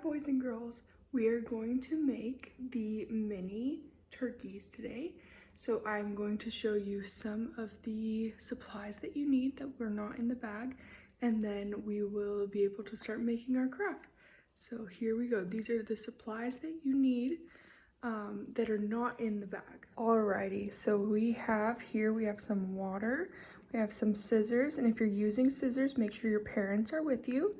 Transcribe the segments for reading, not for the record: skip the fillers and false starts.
boys and girls, we are going to make the mini turkeys today. So I'm going to show you some of the supplies that you need that were not in the bag, and then we will be able to start making our craft. So here we go. These are the supplies that you need that are not in the bag. Alrighty, so we have some water, we have some scissors, and if you're using scissors, make sure your parents are with you.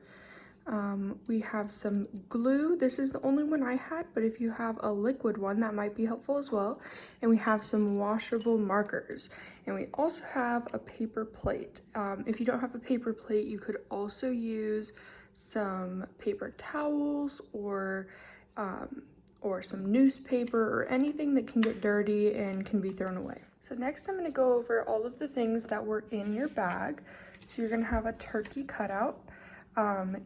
We have some glue. This is the only one I had, but if you have a liquid one, that might be helpful as well. And we have some washable markers. And we also have a paper plate. If you don't have a paper plate, you could also use some paper towels or some newspaper or anything that can get dirty and can be thrown away. So next I'm going to go over all of the things that were in your bag. So you're going to have a turkey cutout.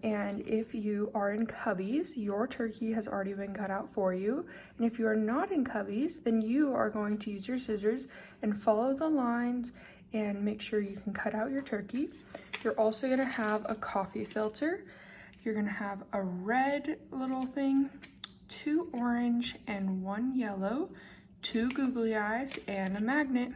And if you are in Cubbies, your turkey has already been cut out for you. And if you are not in Cubbies, then you are going to use your scissors and follow the lines and make sure you can cut out your turkey. You're also going to have a coffee filter. You're going to have a red little thing, 2 orange and 1 yellow, 2 googly eyes, and a magnet.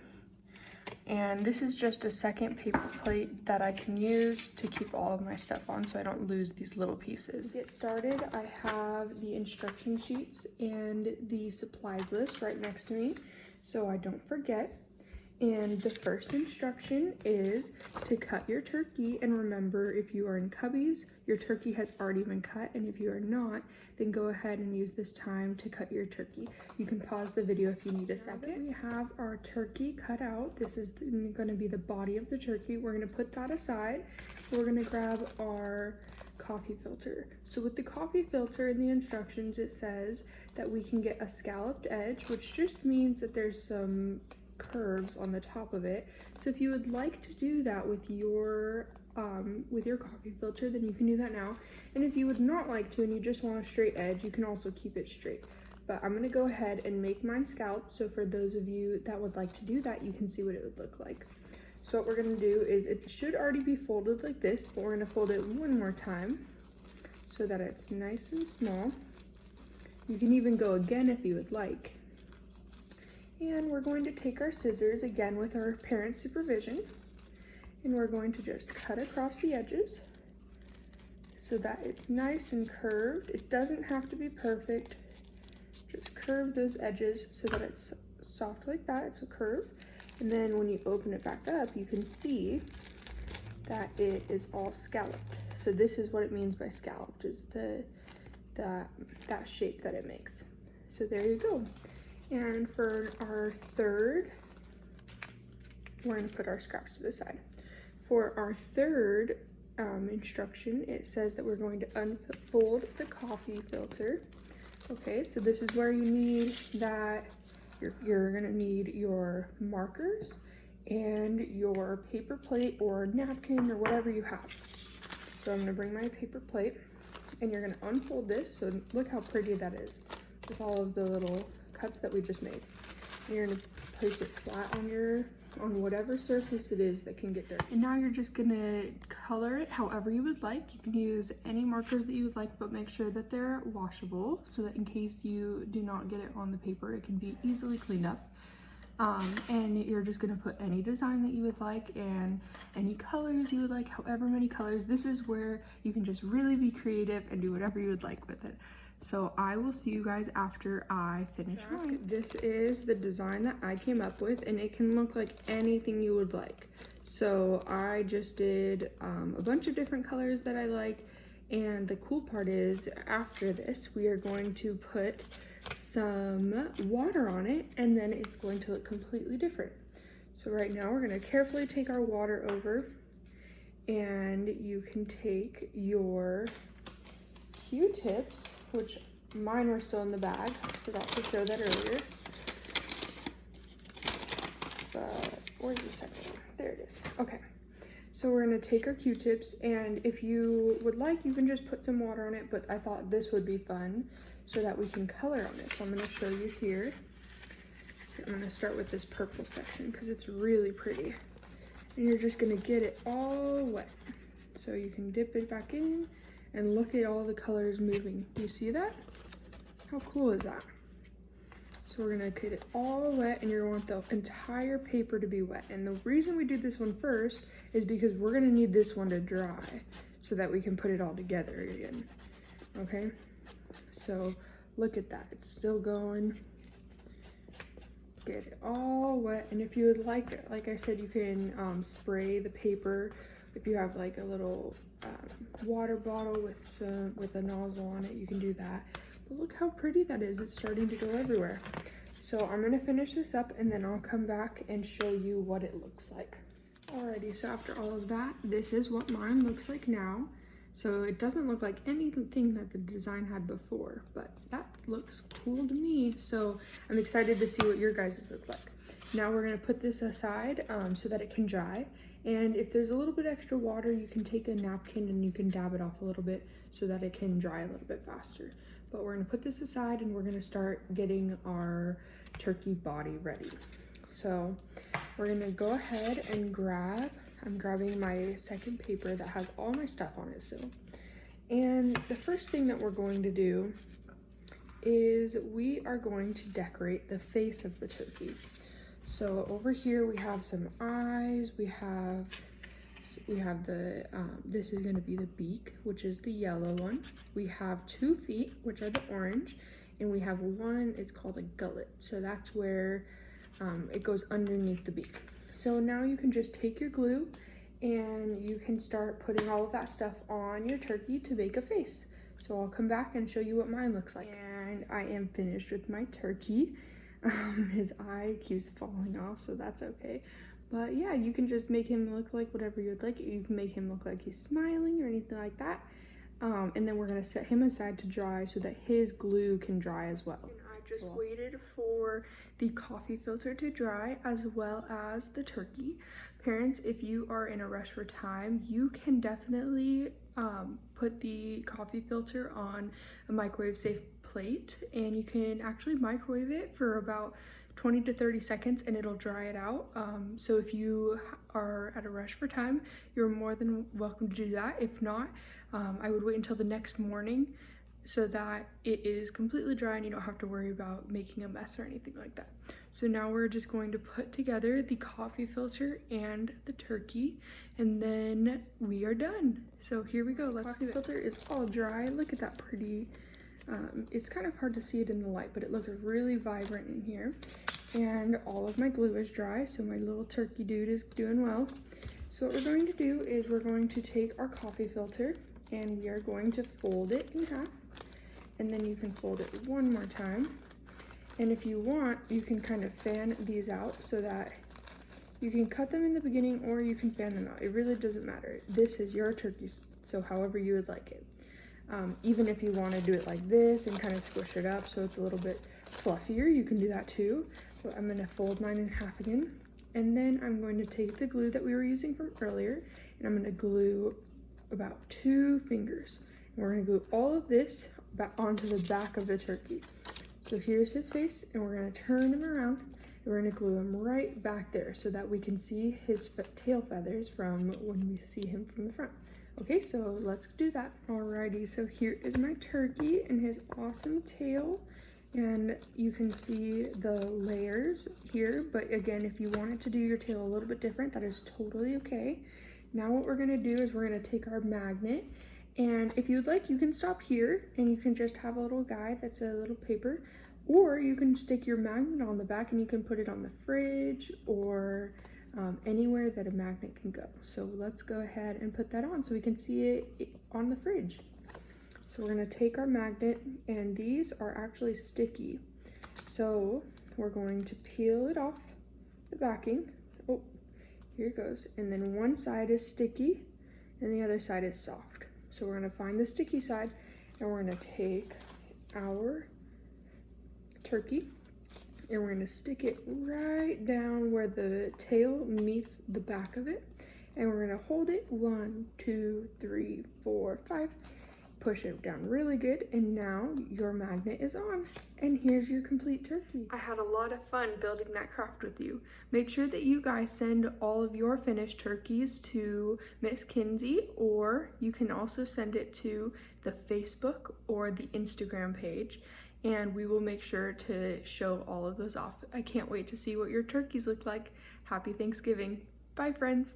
And this is just a second paper plate that I can use to keep all of my stuff on so I don't lose these little pieces. To get started, I have the instruction sheets and the supplies list right next to me so I don't forget. And the first instruction is to cut your turkey, and remember, if you are in Cubbies, your turkey has already been cut, and if you are not, then go ahead and use this time to cut your turkey. You can pause the video if you need a second. We have our turkey cut out. This is going to be the body of the turkey. We're going to put that aside. We're going to grab our coffee filter. So with the coffee filter in the instructions, it says that we can get a scalloped edge, which just means that there's some curves on the top of it. So if you would like to do that with your coffee filter, then you can do that now. And if you would not like to and you just want a straight edge, you can also keep it straight. But I'm gonna go ahead and make mine scalloped, so for those of you that would like to do that, you can see what it would look like. So what we're gonna do is, it should already be folded like this, but we're gonna fold it one more time so that it's nice and small. You can even go again if you would like. And we're going to take our scissors, again with our parents' supervision, and we're going to just cut across the edges so that it's nice and curved. It doesn't have to be perfect. Just curve those edges so that it's soft like that. It's a curve. And then when you open it back up, you can see that it is all scalloped. So this is what it means by scalloped, is that shape that it makes. So there you go. And for our third, we're going to put our scraps to the side. For our third instruction, it says that we're going to unfold the coffee filter. Okay, so this is where you need that. You're going to need your markers and your paper plate or napkin or whatever you have. So I'm going to bring my paper plate, and you're going to unfold this. So look how pretty that is with all of the little cuts that we just made. And you're going to place it flat on whatever surface it is that can get dirty. And now you're just going to color it however you would like. You can use any markers that you would like, but make sure that they're washable so that in case you do not get it on the paper, it can be easily cleaned up. And you're just going to put any design that you would like and any colors you would like, however many colors. This is where you can just really be creative and do whatever you would like with it. So I will see you guys after I finish mine. This is the design that I came up with, and it can look like anything you would like. So I just did a bunch of different colors that I like, and the cool part is after this we are going to put some water on it, and then it's going to look completely different. So right now we're going to carefully take our water over, and you can take your Q-tips, which mine were still in the bag. Forgot to show that earlier. But where's the second one? There it is. Okay. So we're going to take our Q-tips, and if you would like, you can just put some water on it, but I thought this would be fun so that we can color on it. So I'm going to show you here. I'm going to start with this purple section because it's really pretty. And you're just going to get it all wet. So you can dip it back in And look at all the colors moving. Do you see that? How cool is that? So we're gonna get it all wet, and you're gonna want the entire paper to be wet. And the reason we do this one first is because we're gonna need this one to dry so that we can put it all together again, okay? So look at that, it's still going. Get it all wet, and if you would like I said, you can spray the paper. If you have like a little water bottle with a nozzle on it, you can do that. But look how pretty that is. It's starting to go everywhere. So I'm gonna finish this up, and then I'll come back and show you what it looks like. Alrighty, so after all of that, this is what mine looks like now. So it doesn't look like anything that the design had before, but that looks cool to me. So I'm excited to see what your guys' look like. Now we're gonna put this aside so that it can dry. And if there's a little bit extra water, you can take a napkin and you can dab it off a little bit so that it can dry a little bit faster. But we're gonna put this aside, and we're gonna start getting our turkey body ready. So we're gonna go ahead and I'm grabbing my second paper that has all my stuff on it still. And the first thing that we're going to do is we are going to decorate the face of the turkey. So over here we have some eyes, we have the, this is gonna be the beak, which is the yellow one. We have 2 feet, which are the orange, and we have one, it's called a gullet. So that's where it goes underneath the beak. So now you can just take your glue and you can start putting all of that stuff on your turkey to make a face. So I'll come back and show you what mine looks like. And I am finished with my turkey. His eye keeps falling off, so that's okay. But yeah, you can just make him look like whatever you'd like. You can make him look like he's smiling or anything like that. And then we're gonna set him aside to dry so that his glue can dry as well. And I just waited for the coffee filter to dry as well as the turkey. Parents, if you are in a rush for time, you can definitely put the coffee filter on a microwave safe plate, and you can actually microwave it for about 20 to 30 seconds and it'll dry it out. So if you are at a rush for time, you're more than welcome to do that. If not, I would wait until the next morning so that it is completely dry and you don't have to worry about making a mess or anything like that. So now we're just going to put together the coffee filter and the turkey, and then we are done. So here we go, let's do it. The filter is all dry. Look at that pretty, it's kind of hard to see it in the light, but it looks really vibrant in here. And all of my glue is dry, so my little turkey dude is doing well. So what we're going to do is we're going to take our coffee filter and we are going to fold it in half. And then you can fold it one more time. And if you want, you can kind of fan these out so that you can cut them in the beginning or you can fan them out. It really doesn't matter. This is your turkey, so however you would like it. Even if you want to do it like this and kind of squish it up so it's a little bit fluffier, you can do that too. So I'm going to fold mine in half again. And then I'm going to take the glue that we were using from earlier, and I'm going to glue about 2 fingers. And we're going to glue all of this back onto the back of the turkey. So here's his face, and we're going to turn him around, and we're going to glue him right back there so that we can see his tail feathers from when we see him from the front. Okay, so let's do that. Alrighty, so here is my turkey and his awesome tail. And you can see the layers here, but again, if you wanted to do your tail a little bit different, that is totally okay. Now what we're gonna do is we're gonna take our magnet, and if you'd like, you can stop here and you can just have a little guide that's a little paper, or you can stick your magnet on the back and you can put it on the fridge or anywhere that a magnet can go. So let's go ahead and put that on so we can see it on the fridge. So we're going to take our magnet, and these are actually sticky. So we're going to peel it off the backing. Oh, here it goes. And then one side is sticky and the other side is soft. So we're going to find the sticky side, and we're going to take our turkey and we're going to stick it right down where the tail meets the back of it. And we're going to hold it 1, 2, 3, 4, 5. push it down really good, and now your magnet is on. And here's your complete turkey. I had a lot of fun building that craft with you. Make sure that you guys send all of your finished turkeys to Miss Kinsey, or you can also send it to the Facebook or the Instagram page, and we will make sure to show all of those off. I can't wait to see what your turkeys look like. Happy Thanksgiving. Bye, friends.